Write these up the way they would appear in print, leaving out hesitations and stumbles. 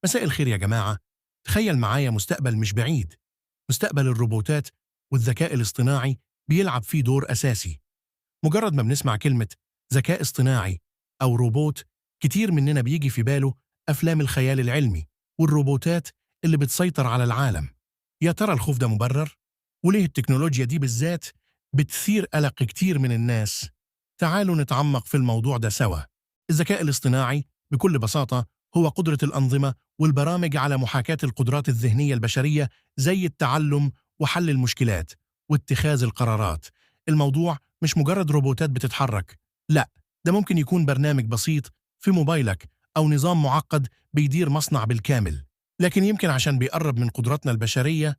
مساء الخير يا جماعة. تخيل معايا مستقبل مش بعيد، مستقبل الروبوتات والذكاء الاصطناعي بيلعب فيه دور أساسي. مجرد ما بنسمع كلمة ذكاء اصطناعي أو روبوت، كتير مننا بيجي في باله أفلام الخيال العلمي والروبوتات اللي بتسيطر على العالم. يا ترى الخوف ده مبرر؟ وليه التكنولوجيا دي بالذات بتثير قلق كتير من الناس؟ تعالوا نتعمق في الموضوع ده سوا. الذكاء الاصطناعي بكل بساطة هو قدرة الأنظمة والبرامج على محاكاة القدرات الذهنية البشرية، زي التعلم وحل المشكلات واتخاذ القرارات. الموضوع مش مجرد روبوتات بتتحرك، لا، ده ممكن يكون برنامج بسيط في موبايلك أو نظام معقد بيدير مصنع بالكامل. لكن يمكن عشان بيقرب من قدراتنا البشرية،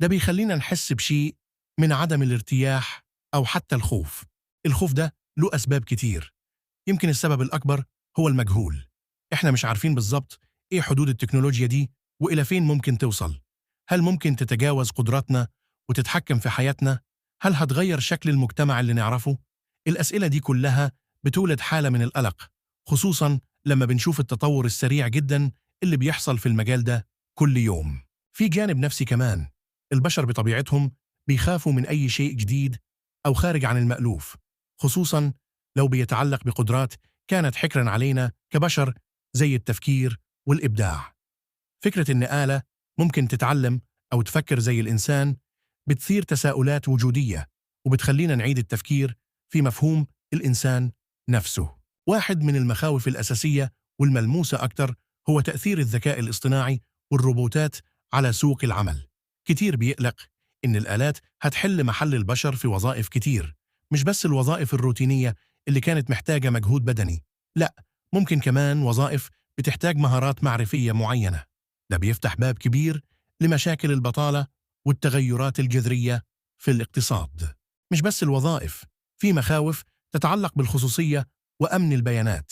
ده بيخلينا نحس بشيء من عدم الارتياح أو حتى الخوف. الخوف ده له أسباب كتير. يمكن السبب الأكبر هو المجهول. إحنا مش عارفين بالظبط إيه حدود التكنولوجيا دي وإلى فين ممكن توصل. هل ممكن تتجاوز قدراتنا وتتحكم في حياتنا؟ هل هتغير شكل المجتمع اللي نعرفه؟ الأسئلة دي كلها بتولد حالة من القلق، خصوصاً لما بنشوف التطور السريع جداً اللي بيحصل في المجال ده كل يوم. في جانب نفسي كمان. البشر بطبيعتهم بيخافوا من أي شيء جديد أو خارج عن المألوف، خصوصاً لو بيتعلق بقدرات كانت حكراً علينا كبشر، زي التفكير والإبداع. فكرة إن آلة ممكن تتعلم أو تفكر زي الإنسان بتثير تساؤلات وجودية، وبتخلينا نعيد التفكير في مفهوم الإنسان نفسه. واحد من المخاوف الأساسية والملموسة أكتر هو تأثير الذكاء الاصطناعي والروبوتات على سوق العمل. كتير بيقلق إن الآلات هتحل محل البشر في وظائف كتير، مش بس الوظائف الروتينية اللي كانت محتاجة مجهود بدني، لا، ممكن كمان وظائف بتحتاج مهارات معرفية معينة. ده بيفتح باب كبير لمشاكل البطالة والتغيرات الجذرية في الاقتصاد. مش بس الوظائف، في مخاوف تتعلق بالخصوصية وأمن البيانات.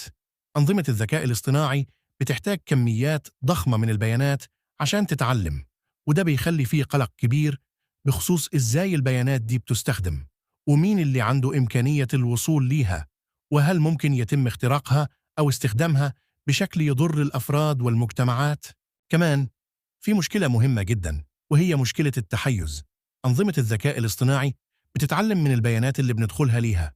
أنظمة الذكاء الاصطناعي بتحتاج كميات ضخمة من البيانات عشان تتعلم، وده بيخلي فيه قلق كبير بخصوص إزاي البيانات دي بتستخدم، ومين اللي عنده إمكانية الوصول ليها، وهل ممكن يتم اختراقها أو استخدامها بشكل يضر الأفراد والمجتمعات. كمان في مشكلة مهمة جدا، وهي مشكلة التحيز. أنظمة الذكاء الاصطناعي بتتعلم من البيانات اللي بندخلها ليها.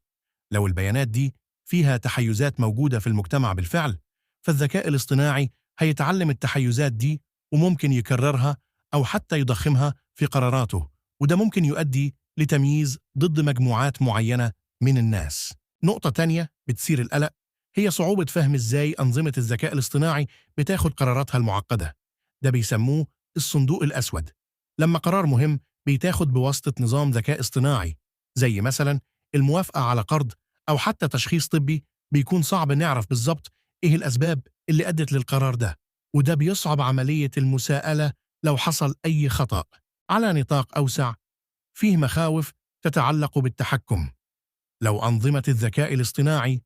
لو البيانات دي فيها تحيزات موجودة في المجتمع بالفعل، فالذكاء الاصطناعي هيتعلم التحيزات دي وممكن يكررها أو حتى يضخمها في قراراته، وده ممكن يؤدي لتمييز ضد مجموعات معينة من الناس. نقطة تانية بتثير القلق هي صعوبة فهم إزاي أنظمة الذكاء الاصطناعي بتاخد قراراتها المعقدة. ده بيسموه الصندوق الأسود. لما قرار مهم بيتاخد بواسطة نظام ذكاء اصطناعي، زي مثلا الموافقة على قرض أو حتى تشخيص طبي، بيكون صعب نعرف بالظبط إيه الأسباب اللي أدت للقرار ده، وده بيصعب عملية المساءلة لو حصل أي خطأ. على نطاق أوسع، فيه مخاوف تتعلق بالتحكم. لو أنظمة الذكاء الاصطناعي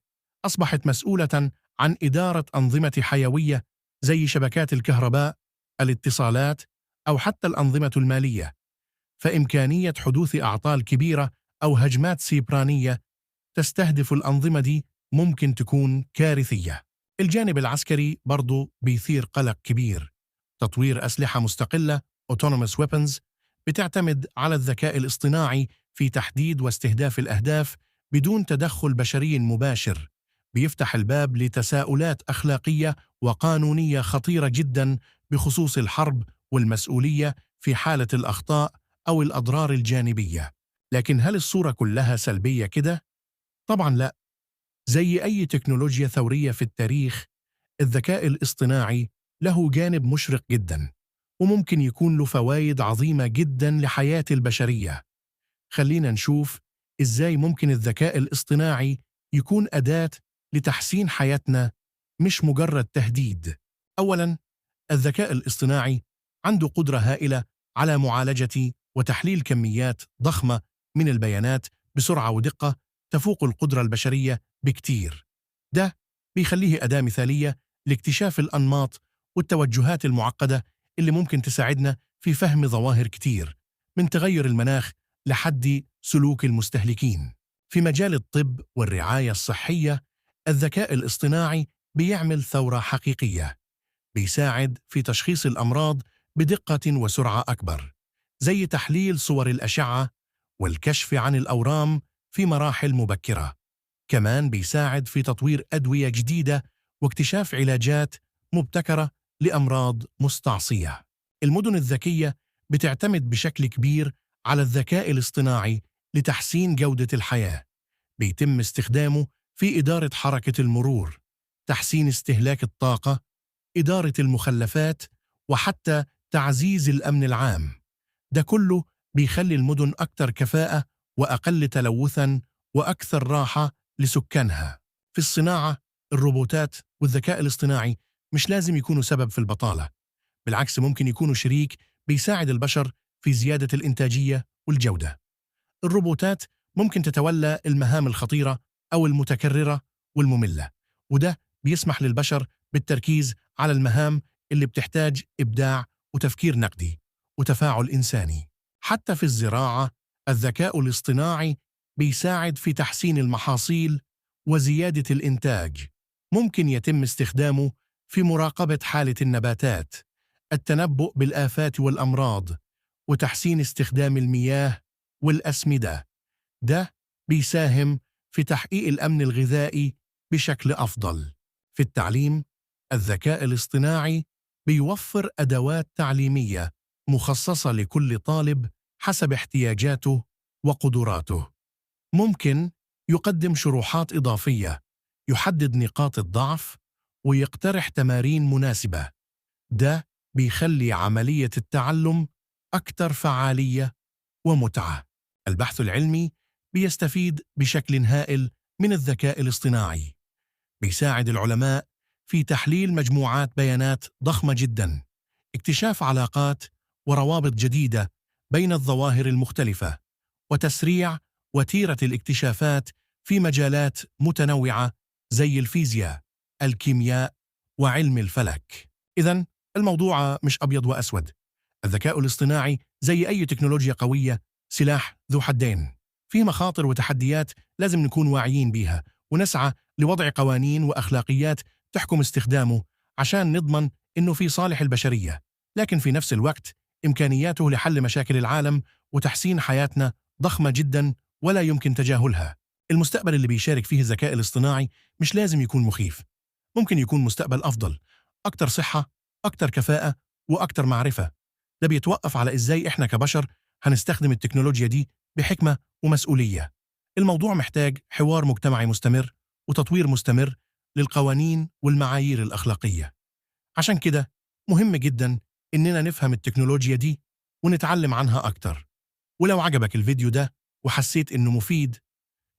أصبحت مسؤولة عن إدارة أنظمة حيوية زي شبكات الكهرباء، الاتصالات، أو حتى الأنظمة المالية، فإمكانية حدوث أعطال كبيرة أو هجمات سيبرانية تستهدف الأنظمة دي ممكن تكون كارثية. الجانب العسكري برضو بيثير قلق كبير. تطوير أسلحة مستقلة Autonomous Weapons بتعتمد على الذكاء الاصطناعي في تحديد واستهداف الأهداف بدون تدخل بشري مباشر. بيفتح الباب لتساؤلات أخلاقية وقانونية خطيرة جدا بخصوص الحرب والمسؤولية في حالة الأخطاء أو الأضرار الجانبية. لكن هل الصورة كلها سلبية كده؟ طبعاً لا. زي أي تكنولوجيا ثورية في التاريخ، الذكاء الاصطناعي له جانب مشرق جداً، وممكن يكون له فوائد عظيمة جداً لحياة البشرية. خلينا نشوف إزاي ممكن الذكاء الاصطناعي يكون أداة لتحسين حياتنا، مش مجرد تهديد. أولاً، الذكاء الاصطناعي عنده قدرة هائلة على معالجة وتحليل كميات ضخمة من البيانات بسرعة ودقة تفوق القدرة البشرية بكتير. ده بيخليه أداة مثالية لاكتشاف الأنماط والتوجهات المعقدة اللي ممكن تساعدنا في فهم ظواهر كتير، من تغير المناخ لحد سلوك المستهلكين. في مجال الطب والرعاية الصحية، الذكاء الاصطناعي بيعمل ثورة حقيقية. بيساعد في تشخيص الأمراض بدقة وسرعة أكبر، زي تحليل صور الأشعة والكشف عن الأورام في مراحل مبكرة. كمان بيساعد في تطوير أدوية جديدة واكتشاف علاجات مبتكرة لأمراض مستعصية. المدن الذكية بتعتمد بشكل كبير على الذكاء الاصطناعي لتحسين جودة الحياة. بيتم استخدامه في إدارة حركة المرور، تحسين استهلاك الطاقة، إدارة المخلفات، وحتى تعزيز الأمن العام. ده كله بيخلي المدن أكثر كفاءة وأقل تلوثاً وأكثر راحة لسكانها. في الصناعة، الروبوتات والذكاء الاصطناعي مش لازم يكونوا سبب في البطالة، بالعكس ممكن يكونوا شريك بيساعد البشر في زيادة الإنتاجية والجودة. الروبوتات ممكن تتولى المهام الخطيرة أو المتكررة والمملة، وده بيسمح للبشر بالتركيز على المهام اللي بتحتاج إبداع وتفكير نقدي وتفاعل إنساني. حتى في الزراعة، الذكاء الاصطناعي بيساعد في تحسين المحاصيل وزيادة الإنتاج. ممكن يتم استخدامه في مراقبة حالة النباتات، التنبؤ بالآفات والأمراض، وتحسين استخدام المياه والأسمدة. ده بيساهم في تحقيق الأمن الغذائي بشكل أفضل. في التعليم، الذكاء الاصطناعي بيوفر أدوات تعليمية مخصصة لكل طالب حسب احتياجاته وقدراته. ممكن يقدم شروحات إضافية، يحدد نقاط الضعف، ويقترح تمارين مناسبة. ده بيخلي عملية التعلم أكثر فعالية ومتعة. البحث العلمي بيستفيد بشكل هائل من الذكاء الاصطناعي. بيساعد العلماء في تحليل مجموعات بيانات ضخمة جدا، اكتشاف علاقات وروابط جديدة بين الظواهر المختلفة، وتسريع وتيرة الاكتشافات في مجالات متنوعة زي الفيزياء، الكيمياء، وعلم الفلك. إذن الموضوع مش أبيض وأسود. الذكاء الاصطناعي زي أي تكنولوجيا قوية سلاح ذو حدين، فيه مخاطر وتحديات لازم نكون واعيين بيها، ونسعى لوضع قوانين وأخلاقيات تحكم استخدامه عشان نضمن إنه في صالح البشرية، لكن في نفس الوقت إمكانياته لحل مشاكل العالم وتحسين حياتنا ضخمة جدا ولا يمكن تجاهلها. المستقبل اللي بيشارك فيه الذكاء الاصطناعي مش لازم يكون مخيف، ممكن يكون مستقبل أفضل، أكتر صحة، أكتر كفاءة، وأكتر معرفة. ده بيتوقف على إزاي إحنا كبشر هنستخدم التكنولوجيا دي بحكمة ومسؤولية. الموضوع محتاج حوار مجتمعي مستمر وتطوير مستمر للقوانين والمعايير الأخلاقية. عشان كده مهم جدا إننا نفهم التكنولوجيا دي ونتعلم عنها أكتر. ولو عجبك الفيديو ده وحسيت إنه مفيد،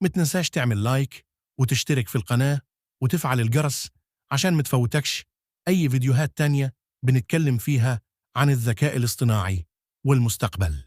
متنساش تعمل لايك وتشترك في القناة وتفعل الجرس عشان متفوتكش أي فيديوهات تانية بنتكلم فيها عن الذكاء الاصطناعي والمستقبل.